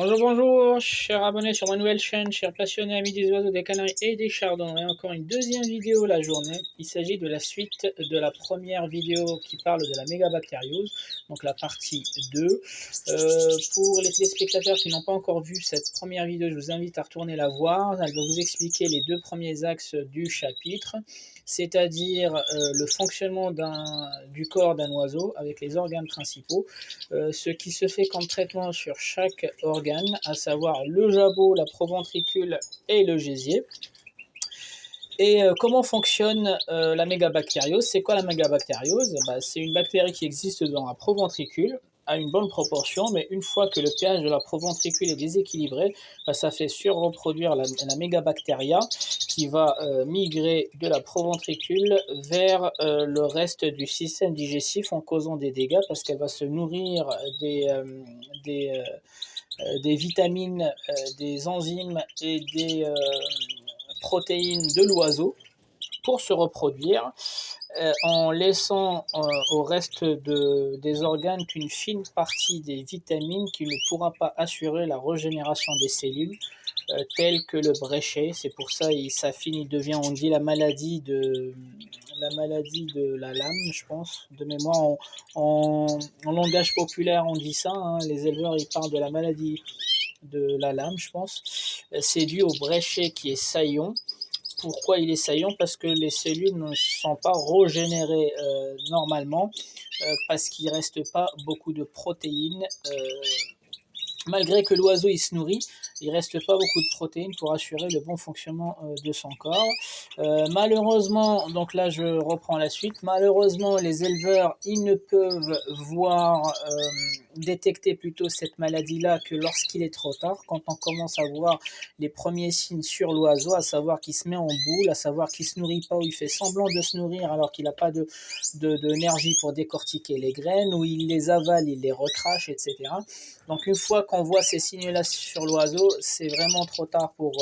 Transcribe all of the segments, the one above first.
Bonjour, bonjour, chers abonnés sur ma nouvelle chaîne, chers passionnés amis des oiseaux, des canaris et des chardons. Et encore une deuxième vidéo la journée. Il s'agit de la suite de la première vidéo qui parle de la mégabactériose, donc la partie 2. Pour les téléspectateurs qui n'ont pas encore vu cette première vidéo, je vous invite à retourner la voir. Elle va vous expliquer les deux premiers axes du chapitre, c'est-à-dire le fonctionnement du corps d'un oiseau avec les organes principaux, ce qui se fait comme traitement sur chaque organe, à savoir le jabot, la proventricule et le gésier. Et comment fonctionne la mégabactériose? C'est quoi la mégabactériose? C'est une bactérie qui existe dans la proventricule à une bonne proportion, mais une fois que le pH de la proventricule est déséquilibré, ça fait surreproduire la mégabactéria qui va migrer de la proventricule vers le reste du système digestif en causant des dégâts parce qu'elle va se nourrir des vitamines, des enzymes et des protéines de l'oiseau pour se reproduire, en laissant au reste des organes qu'une fine partie des vitamines qui ne pourra pas assurer la régénération des cellules, telles que le bréchet. C'est pour ça ça finit, devient, on dit la maladie de la lame, je pense, de mémoire. En langage populaire, on dit ça, hein, les éleveurs ils parlent de la maladie de la lame, je pense. C'est dû au bréchet qui est saillant. Pourquoi il est saillant? Parce que les cellules ne sont pas régénérées normalement, parce qu'il ne reste pas beaucoup de protéines. Malgré que l'oiseau il se nourrit, il ne reste pas beaucoup de protéines pour assurer le bon fonctionnement de son corps. Malheureusement, donc là je reprends la suite, malheureusement les éleveurs ils ne peuvent détecter plutôt cette maladie-là que lorsqu'il est trop tard, quand on commence à voir les premiers signes sur l'oiseau, à savoir qu'il se met en boule, à savoir qu'il ne se nourrit pas ou il fait semblant de se nourrir alors qu'il n'a pas d'énergie pour décortiquer les graines, ou il les avale, il les recrache, etc. Donc une fois qu'on voit ces signes-là sur l'oiseau, c'est vraiment trop tard pour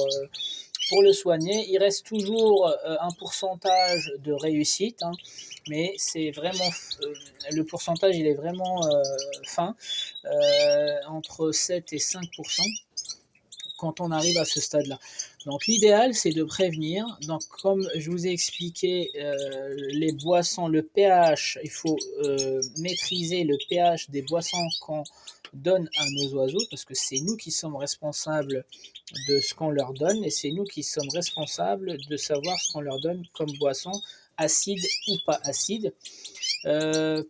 le soigner. Il reste toujours un pourcentage de réussite, hein, mais c'est vraiment le pourcentage il est vraiment fin, entre 7 et 5% quand on arrive à ce stade-là. Donc l'idéal, c'est de prévenir. Donc comme je vous ai expliqué, les boissons, le pH, il faut maîtriser le pH des boissons qu'on donne à nos oiseaux, parce que c'est nous qui sommes responsables de ce qu'on leur donne, et c'est nous qui sommes responsables de savoir ce qu'on leur donne comme boisson, acide ou pas acide.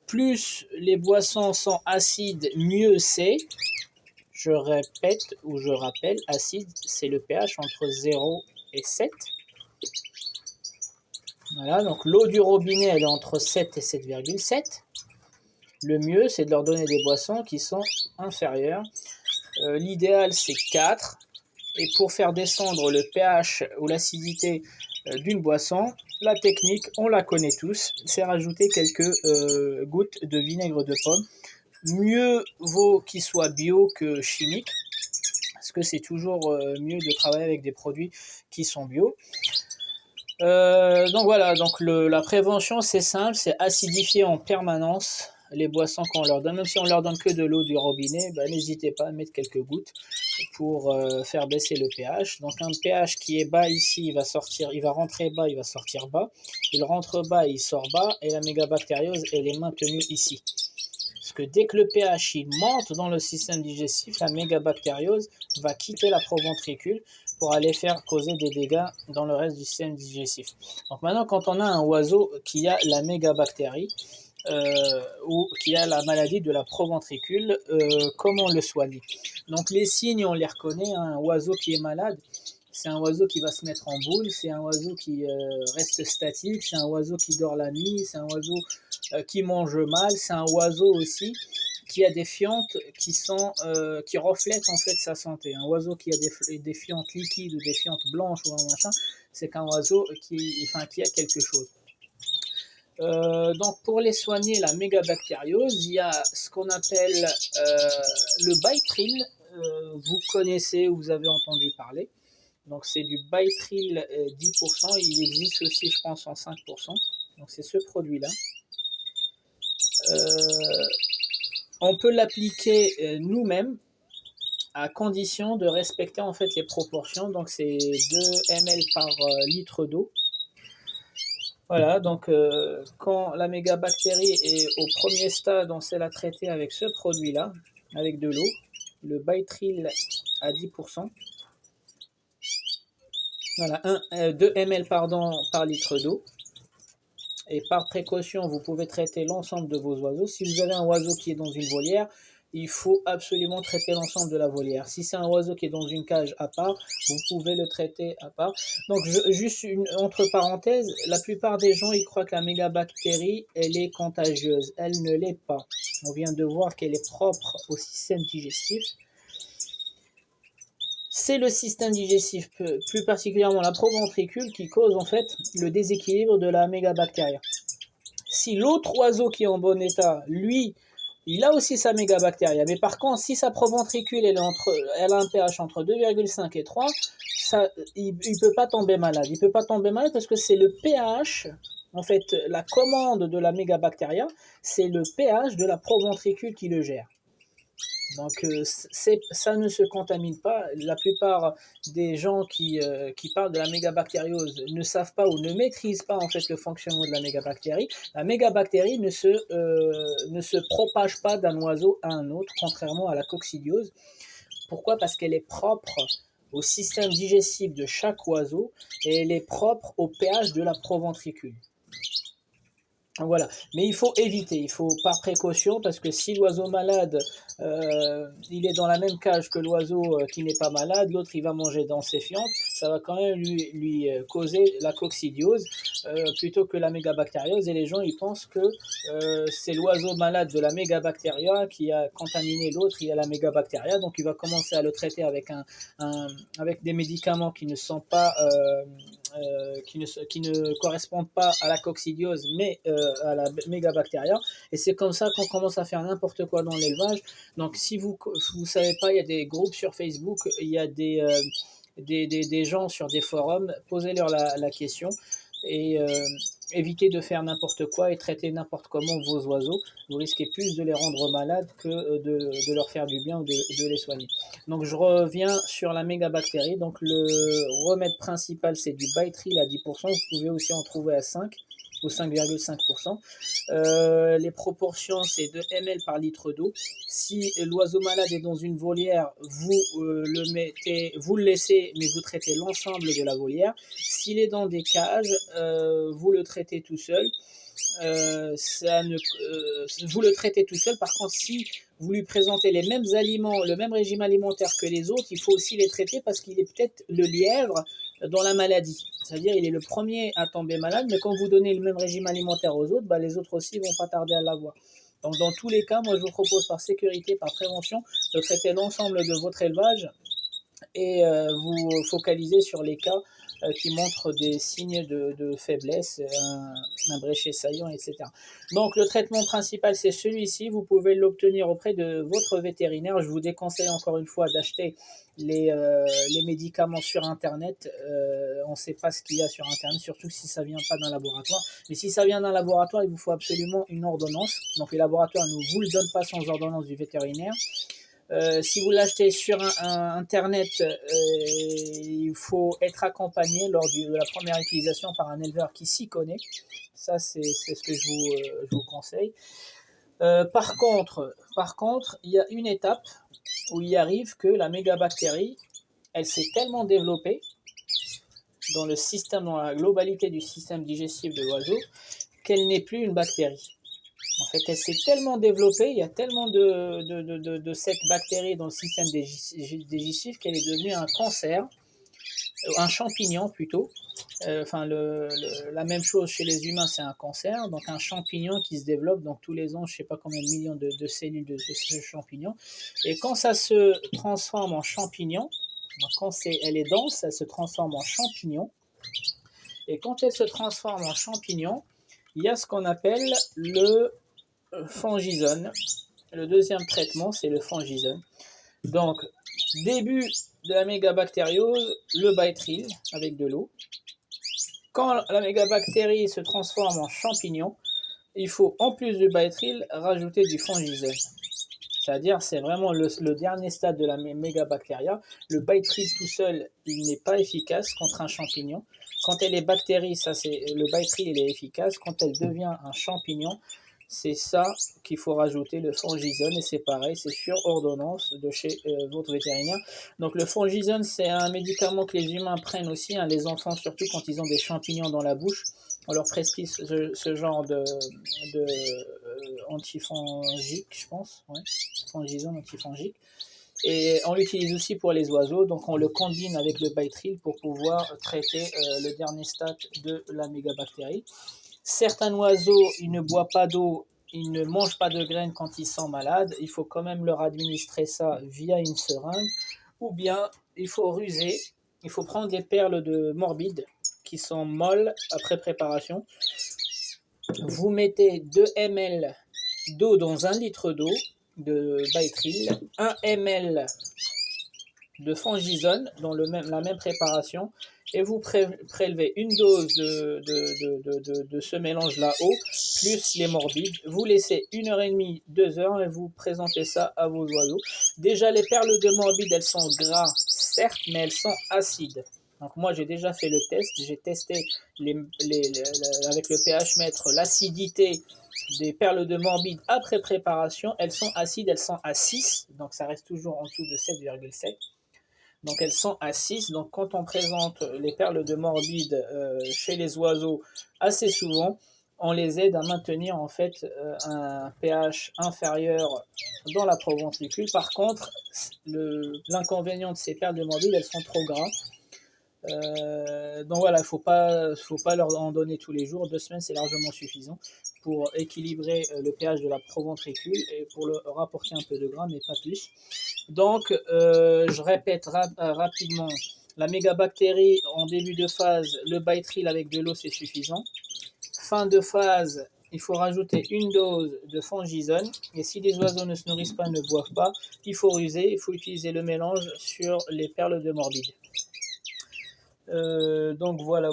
Plus les boissons sont acides, mieux c'est. Je répète ou je rappelle, acide, c'est le pH entre 0 et 7. Voilà, donc l'eau du robinet, elle est entre 7 et 7,7. Le mieux, c'est de leur donner des boissons qui sont inférieures. L'idéal, c'est 4. Et pour faire descendre le pH ou l'acidité d'une boisson, la technique, on la connaît tous, c'est rajouter quelques gouttes de vinaigre de pomme. Mieux vaut qu'il soit bio que chimique, parce que c'est toujours mieux de travailler avec des produits qui sont bio. Donc voilà, donc la prévention c'est simple, c'est acidifier en permanence les boissons qu'on leur donne, même si on leur donne que de l'eau du robinet, n'hésitez pas à mettre quelques gouttes pour faire baisser le pH. Donc un pH qui est bas ici, il va rentrer bas, il va sortir bas, il rentre bas, il sort bas, et la mégabactériose elle est maintenue ici. Parce que dès que le pH il monte dans le système digestif, la mégabactériose va quitter la proventricule pour aller faire causer des dégâts dans le reste du système digestif. Donc maintenant, quand on a un oiseau qui a la mégabactérie, ou qui a la maladie de la proventricule, comment le soigner? Donc les signes, on les reconnaît, hein. Un oiseau qui est malade, c'est un oiseau qui va se mettre en boule, c'est un oiseau qui reste statique, c'est un oiseau qui dort la nuit, c'est un oiseau qui mange mal, c'est un oiseau aussi qui a des fientes qui reflètent en fait sa santé. Un oiseau qui a des fientes liquides ou des fientes blanches ou un machin, c'est qu'un oiseau qui a quelque chose. Donc pour les soigner, la mégabactériose, il y a ce qu'on appelle le Baitril. Vous connaissez ou vous avez entendu parler. Donc c'est du Baitril 10%. Il existe aussi, je pense, en 5%. Donc c'est ce produit-là. On peut l'appliquer nous-mêmes à condition de respecter en fait les proportions. Donc c'est 2 ml par litre d'eau. Voilà, donc quand la mégabactérie est au premier stade, on sait la traiter avec ce produit-là, avec de l'eau, le Bytril à 10%. Voilà, 2 ml pardon, par litre d'eau. Et par précaution, vous pouvez traiter l'ensemble de vos oiseaux. Si vous avez un oiseau qui est dans une volière, il faut absolument traiter l'ensemble de la volière. Si c'est un oiseau qui est dans une cage à part, vous pouvez le traiter à part. Donc, juste entre parenthèses, la plupart des gens, ils croient que la mégabactérie, elle est contagieuse. Elle ne l'est pas. On vient de voir qu'elle est propre au système digestif. C'est le système digestif, plus particulièrement la proventricule, qui cause en fait le déséquilibre de la mégabactérie. Si l'autre oiseau qui est en bon état, lui, il a aussi sa mégabactérie, mais par contre, si sa proventricule elle a un pH entre 2,5 et 3, il ne peut pas tomber malade. Il ne peut pas tomber malade parce que c'est le pH, en fait, la commande de la mégabactérie, c'est le pH de la proventricule qui le gère. Donc ça ne se contamine pas. La plupart des gens qui parlent de la mégabactériose ne savent pas ou ne maîtrisent pas en fait le fonctionnement de la mégabactérie. La mégabactérie ne se propage pas d'un oiseau à un autre, contrairement à la coccidiose. Pourquoi? Parce qu'elle est propre au système digestif de chaque oiseau et elle est propre au pH de la proventricule. Voilà, mais il faut éviter, il faut par précaution, parce que si l'oiseau malade, il est dans la même cage que l'oiseau qui n'est pas malade, l'autre il va manger dans ses fientes, ça va quand même lui causer la coccidiose plutôt que la mégabactériose, et les gens ils pensent que c'est l'oiseau malade de la mégabactéria qui a contaminé l'autre, il y a la mégabactéria, donc il va commencer à le traiter avec avec des médicaments qui ne sont pas qui ne correspondent pas à la coccidiose mais à la mégabactéria, et c'est comme ça qu'on commence à faire n'importe quoi dans l'élevage. Donc si vous savez pas, il y a des groupes sur Facebook, il y a des gens sur des forums, posez-leur la question et évitez de faire n'importe quoi et traiter n'importe comment vos oiseaux. Vous risquez plus de les rendre malades que de leur faire du bien ou de les soigner. Donc je reviens sur la mégabactérie. Donc le remède principal, c'est du Bytril à 10%. Vous pouvez aussi en trouver à 5 ou 5,5%. Les proportions, c'est 2 ml par litre d'eau. Si l'oiseau malade est dans une volière, vous le laissez, mais vous traitez l'ensemble de la volière. S'il est dans des cages, vous le traitez tout seul. Vous le traitez tout seul. Par contre, si vous lui présentez les mêmes aliments, le même régime alimentaire que les autres, il faut aussi les traiter parce qu'il est peut-être le lièvre dans la maladie. C'est-à-dire il est le premier à tomber malade, mais quand vous donnez le même régime alimentaire aux autres, les autres aussi vont pas tarder à l'avoir. Donc dans tous les cas, moi je vous propose par sécurité, par prévention, de traiter l'ensemble de votre élevage et vous focaliser sur les cas qui montrent des signes de faiblesse, un bréchet saillant, etc. Donc le traitement principal, c'est celui-ci. Vous pouvez l'obtenir auprès de votre vétérinaire. Je vous déconseille encore une fois d'acheter les médicaments sur Internet. On ne sait pas ce qu'il y a sur Internet, surtout si ça ne vient pas d'un laboratoire. Mais si ça vient d'un laboratoire, il vous faut absolument une ordonnance. Donc les laboratoires ne vous le donnent pas sans ordonnance du vétérinaire. Si vous l'achetez sur Internet, il faut être accompagné lors de la première utilisation par un éleveur qui s'y connaît. Ça, c'est ce que je vous conseille. Par contre, il y a une étape où il arrive que la mégabactérie, elle s'est tellement développée dans la globalité du système digestif de l'oiseau, qu'elle n'est plus une bactérie. En fait, elle s'est tellement développée, il y a tellement de cette bactérie dans le système digestif qu'elle est devenue un cancer, un champignon plutôt. La même chose chez les humains, c'est un cancer, donc un champignon qui se développe, donc tous les ans, je ne sais pas combien de millions de cellules de ce champignon. Et quand ça se transforme en champignon, donc quand elle est dense, ça se transforme en champignon. Et quand elle se transforme en champignon, il y a ce qu'on appelle le fangisone. Le deuxième traitement, c'est le fangisone. Donc, début de la mégabactériose, le Bytril avec de l'eau. Quand la mégabactérie se transforme en champignon, il faut, en plus du Bytril, rajouter du fangisone. C'est-à-dire, c'est vraiment le dernier stade de la mégabactéria. Le Bactrim tout seul, il n'est pas efficace contre un champignon. Quand elle est bactérie, le Bactrim, il est efficace. Quand elle devient un champignon, c'est ça qu'il faut rajouter, le Fongizone, et c'est pareil, c'est sur ordonnance de chez votre vétérinaire. Donc le Fongizone, c'est un médicament que les humains prennent aussi, hein, les enfants surtout quand ils ont des champignons dans la bouche. On leur prescrit ce genre de antifongique, je pense, ouais, Fongizone antifongique. Et on l'utilise aussi pour les oiseaux, donc on le combine avec le Bactrim pour pouvoir traiter le dernier stade de la mégabactérie. Certains oiseaux, ils ne boivent pas d'eau, ils ne mangent pas de graines quand ils sont malades. Il faut quand même leur administrer ça via une seringue. Ou bien, il faut ruser. Il faut prendre des perles de morbide qui sont molles après préparation. Vous mettez 2 ml d'eau dans 1 litre d'eau de Bactrim, 1 ml de Fongizone dans la même préparation, et vous prélevez une dose de ce mélange-là eau, plus les morbides. Vous laissez 1h30, 2 heures, et vous présentez ça à vos oiseaux. Déjà, les perles de morbides, elles sont gras, certes, mais elles sont acides. Donc moi, j'ai déjà fait le test. J'ai testé avec le pH mètre l'acidité des perles de morbide après préparation. Elles sont acides, elles sont à 6, donc ça reste toujours en dessous de 7,7. Donc elles sont à 6. Donc quand on présente les perles de morbide chez les oiseaux assez souvent, on les aide à maintenir en fait un pH inférieur dans la proventricule. Par contre, l'inconvénient de ces perles de morbide, elles sont trop grasses. Donc voilà, faut pas leur en donner tous les jours. 2 semaines, c'est largement suffisant pour équilibrer le pH de la proventricule et pour leur rapporter un peu de gras, mais pas plus. Donc, je répète rapidement, la mégabactérie en début de phase, le Bactrim avec de l'eau, c'est suffisant. Fin de phase, il faut rajouter une dose de Fongizone. Et si les oiseaux ne se nourrissent pas, ne boivent pas, il faut ruser, il faut utiliser le mélange sur les perles de morbide. Donc voilà.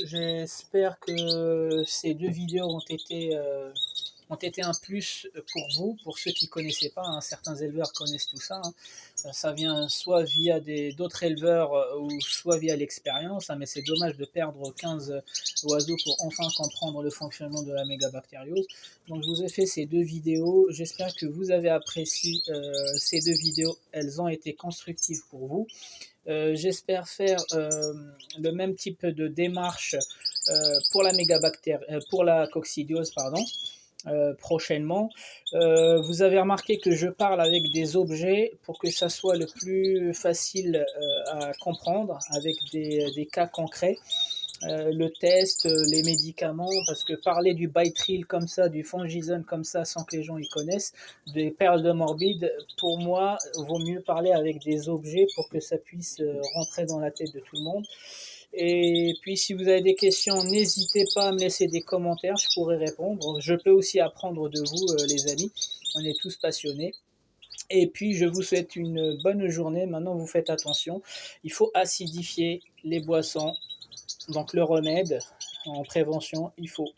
J'espère que ces 2 vidéos ont été un plus pour vous, pour ceux qui ne connaissaient pas, hein. Certains éleveurs connaissent tout ça, hein. Ça vient soit via d'autres éleveurs ou soit via l'expérience, hein, mais c'est dommage de perdre 15 oiseaux pour enfin comprendre le fonctionnement de la mégabactériose. Donc je vous ai fait ces 2 vidéos, j'espère que vous avez apprécié ces 2 vidéos, elles ont été constructives pour vous. J'espère faire le même type de démarche pour la pour la coccidiose, pardon. Prochainement. Vous avez remarqué que je parle avec des objets pour que ça soit le plus facile à comprendre, avec des cas concrets. Le test, les médicaments, parce que parler du Bactrim comme ça, du Fongizone comme ça, sans que les gens y connaissent, des perles de morbide, pour moi, vaut mieux parler avec des objets pour que ça puisse rentrer dans la tête de tout le monde. Et puis, si vous avez des questions, n'hésitez pas à me laisser des commentaires, je pourrai répondre. Je peux aussi apprendre de vous, les amis. On est tous passionnés. Et puis, je vous souhaite une bonne journée. Maintenant, vous faites attention. Il faut acidifier les boissons. Donc, le remède en prévention,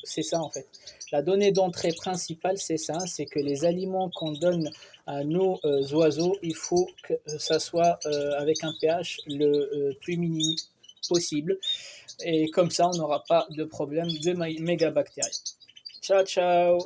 c'est ça en fait. La donnée d'entrée principale, c'est ça, c'est que les aliments qu'on donne à nos oiseaux, il faut que ça soit avec un pH le plus minime possible. Et comme ça, on n'aura pas de problème de mégabactéries. Ciao, ciao!